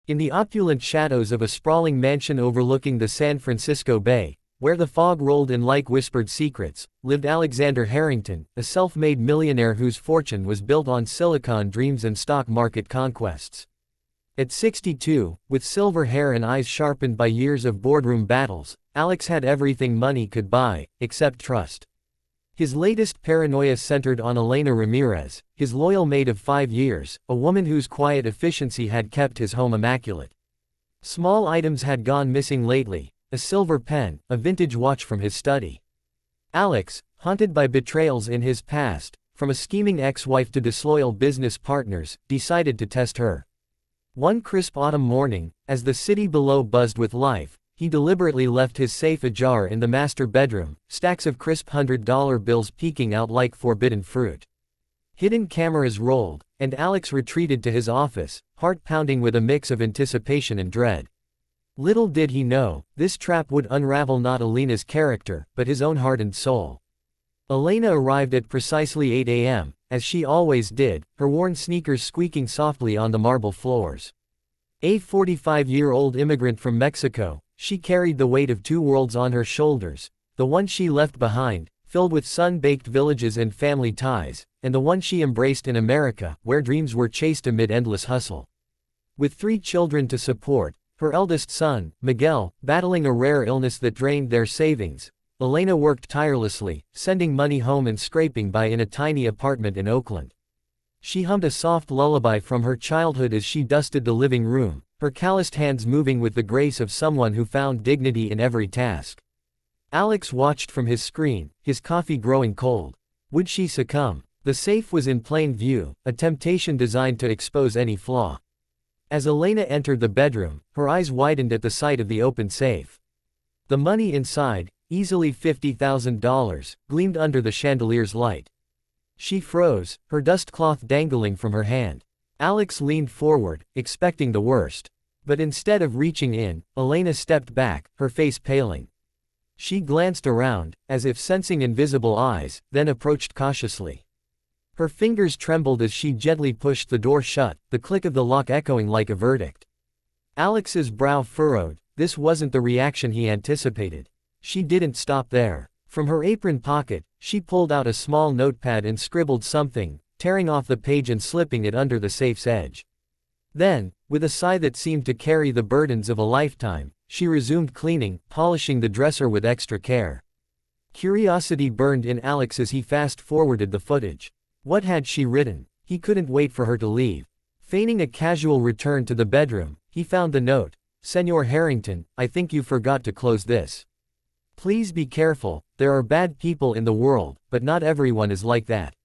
In the opulent shadows of a sprawling mansion overlooking the San Francisco Bay, where the fog rolled in like whispered secrets, lived Alexander Harrington, a self-made millionaire whose fortune was built on silicon dreams and stock market conquests. At 62, with silver hair and eyes sharpened by years of boardroom battles, Alex had everything money could buy, except trust. His latest paranoia centered on Elena Ramirez, his loyal maid of 5 years, a woman whose quiet efficiency had kept his home immaculate. Small items had gone missing lately, a silver pen, a vintage watch from his study. Alex, haunted by betrayals in his past, from a scheming ex-wife to disloyal business partners, decided to test her. One crisp autumn morning, as the city below buzzed with life, he deliberately left his safe ajar in the master bedroom, stacks of crisp $100 bills peeking out like forbidden fruit. Hidden cameras rolled, and Alex retreated to his office, heart pounding with a mix of anticipation and dread. Little did he know, this trap would unravel not Elena's character, but his own heart and soul. Elena arrived at precisely 8 a.m., as she always did, her worn sneakers squeaking softly on the marble floors. A 45-year-old immigrant from Mexico, she carried the weight of two worlds on her shoulders, the one she left behind, filled with sun-baked villages and family ties, and the one she embraced in America, where dreams were chased amid endless hustle. With 3 children to support, her eldest son, Miguel, battling a rare illness that drained their savings, Elena worked tirelessly, sending money home and scraping by in a tiny apartment in Oakland. She hummed a soft lullaby from her childhood as she dusted the living room, her calloused hands moving with the grace of someone who found dignity in every task. Alex watched from his screen, his coffee growing cold. Would she succumb? The safe was in plain view, a temptation designed to expose any flaw. As Elena entered the bedroom, her eyes widened at the sight of the open safe. The money inside, easily $50,000, gleamed under the chandelier's light. She froze, her dust cloth dangling from her hand. Alex leaned forward, expecting the worst. But instead of reaching in, Elena stepped back, her face paling. She glanced around, as if sensing invisible eyes, then approached cautiously. Her fingers trembled as she gently pushed the door shut, the click of the lock echoing like a verdict. Alex's brow furrowed. This wasn't the reaction he anticipated. She didn't stop there. From her apron pocket, she pulled out a small notepad and scribbled something, tearing off the page and slipping it under the safe's edge. Then, with a sigh that seemed to carry the burdens of a lifetime, she resumed cleaning, polishing the dresser with extra care. Curiosity burned in Alex as he fast-forwarded the footage. What had she written? He couldn't wait for her to leave. Feigning a casual return to the bedroom, he found the note. "Senor Harrington, I think you forgot to close this. Please be careful, there are bad people in the world, but not everyone is like that.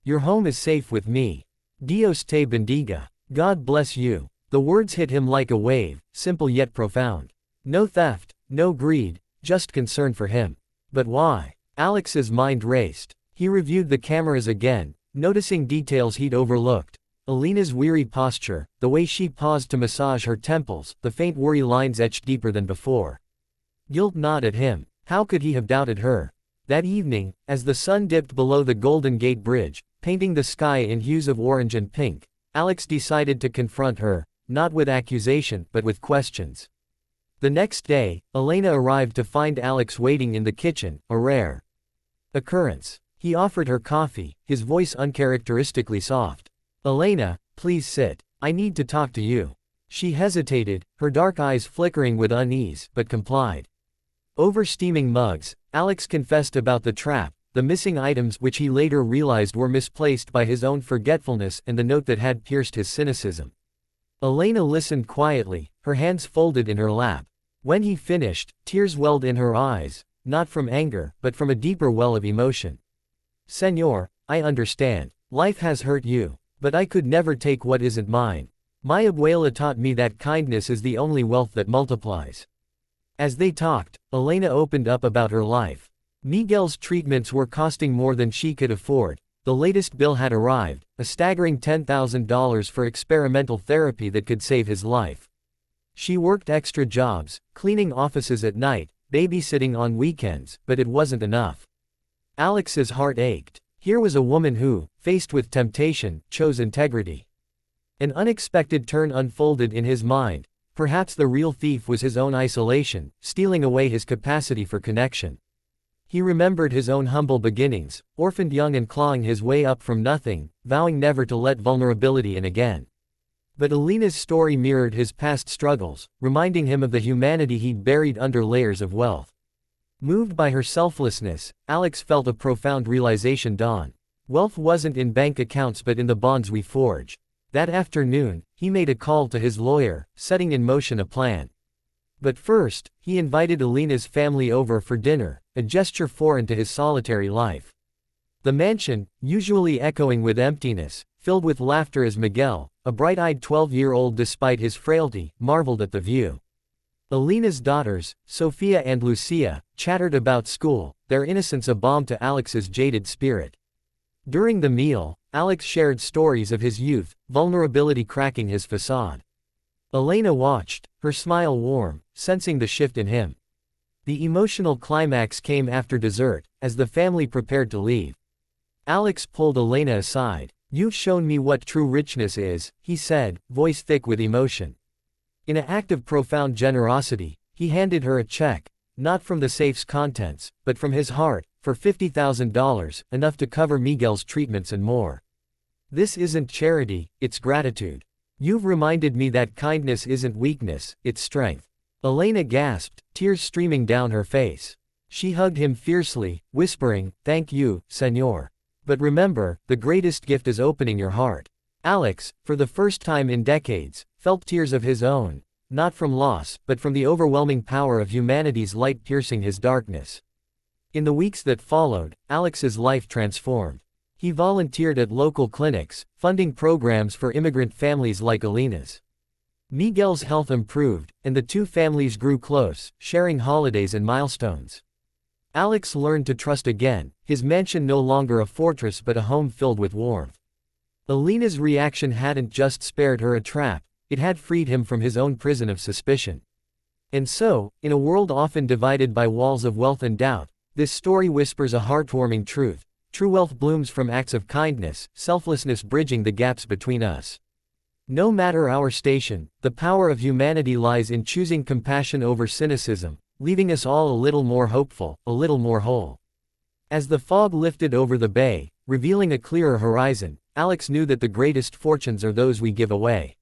Your home is safe with me. Dios te bendiga. God bless you." The words hit him like a wave, simple yet profound. No theft, no greed, just concern for him. But why? Alex's mind raced. He reviewed the cameras again, noticing details he'd overlooked. Elena's weary posture, the way she paused to massage her temples, the faint worry lines etched deeper than before. Guilt gnawed at him. How could he have doubted her? That evening, as the sun dipped below the Golden Gate Bridge, painting the sky in hues of orange and pink, Alex decided to confront her, not with accusation, but with questions. The next day, Elena arrived to find Alex waiting in the kitchen, a rare occurrence. He offered her coffee, his voice uncharacteristically soft. "Elena, please sit. I need to talk to you." She hesitated, her dark eyes flickering with unease, but complied. Over steaming mugs, Alex confessed about the trap, the missing items which he later realized were misplaced by his own forgetfulness and the note that had pierced his cynicism. Elena listened quietly, her hands folded in her lap. When he finished, tears welled in her eyes, not from anger, but from a deeper well of emotion. "Senor, I understand. Life has hurt you. But I could never take what isn't mine. My abuela taught me that kindness is the only wealth that multiplies." As they talked, Elena opened up about her life. Miguel's treatments were costing more than she could afford. The latest bill had arrived, a staggering $10,000 for experimental therapy that could save his life. She worked extra jobs, cleaning offices at night, babysitting on weekends, but it wasn't enough. Alex's heart ached. Here was a woman who, faced with temptation, chose integrity. An unexpected turn unfolded in his mind. Perhaps the real thief was his own isolation, stealing away his capacity for connection. He remembered his own humble beginnings, orphaned young and clawing his way up from nothing, vowing never to let vulnerability in again. But Alina's story mirrored his past struggles, reminding him of the humanity he'd buried under layers of wealth. Moved by her selflessness, Alex felt a profound realization dawn. Wealth wasn't in bank accounts but in the bonds we forge. That afternoon, he made a call to his lawyer, setting in motion a plan. But first, he invited Alina's family over for dinner, a gesture foreign to his solitary life. The mansion, usually echoing with emptiness, filled with laughter as Miguel, a bright-eyed 12-year-old despite his frailty, marveled at the view. Alina's daughters, Sofia and Lucia, chattered about school, their innocence a balm to Alex's jaded spirit. During the meal, Alex shared stories of his youth, vulnerability cracking his facade. Elena watched, her smile warm, sensing the shift in him. The emotional climax came after dessert, as the family prepared to leave. Alex pulled Elena aside. "You've shown me what true richness is," he said, voice thick with emotion. In an act of profound generosity, he handed her a check, not from the safe's contents, but from his heart, for $50,000, enough to cover Miguel's treatments and more. "This isn't charity, it's gratitude. You've reminded me that kindness isn't weakness, it's strength." Elena gasped, tears streaming down her face. She hugged him fiercely, whispering, "Thank you, Señor. But remember, the greatest gift is opening your heart." Alex, for the first time in decades, felt tears of his own, not from loss, but from the overwhelming power of humanity's light piercing his darkness. In the weeks that followed, Alex's life transformed. He volunteered at local clinics, funding programs for immigrant families like Alina's. Miguel's health improved, and the two families grew close, sharing holidays and milestones. Alex learned to trust again, his mansion no longer a fortress but a home filled with warmth. Alina's reaction hadn't just spared her a trap, it had freed him from his own prison of suspicion. And so, in a world often divided by walls of wealth and doubt, this story whispers a heartwarming truth. True wealth blooms from acts of kindness, selflessness bridging the gaps between us. No matter our station, the power of humanity lies in choosing compassion over cynicism, leaving us all a little more hopeful, a little more whole. As the fog lifted over the bay, revealing a clearer horizon, Alex knew that the greatest fortunes are those we give away.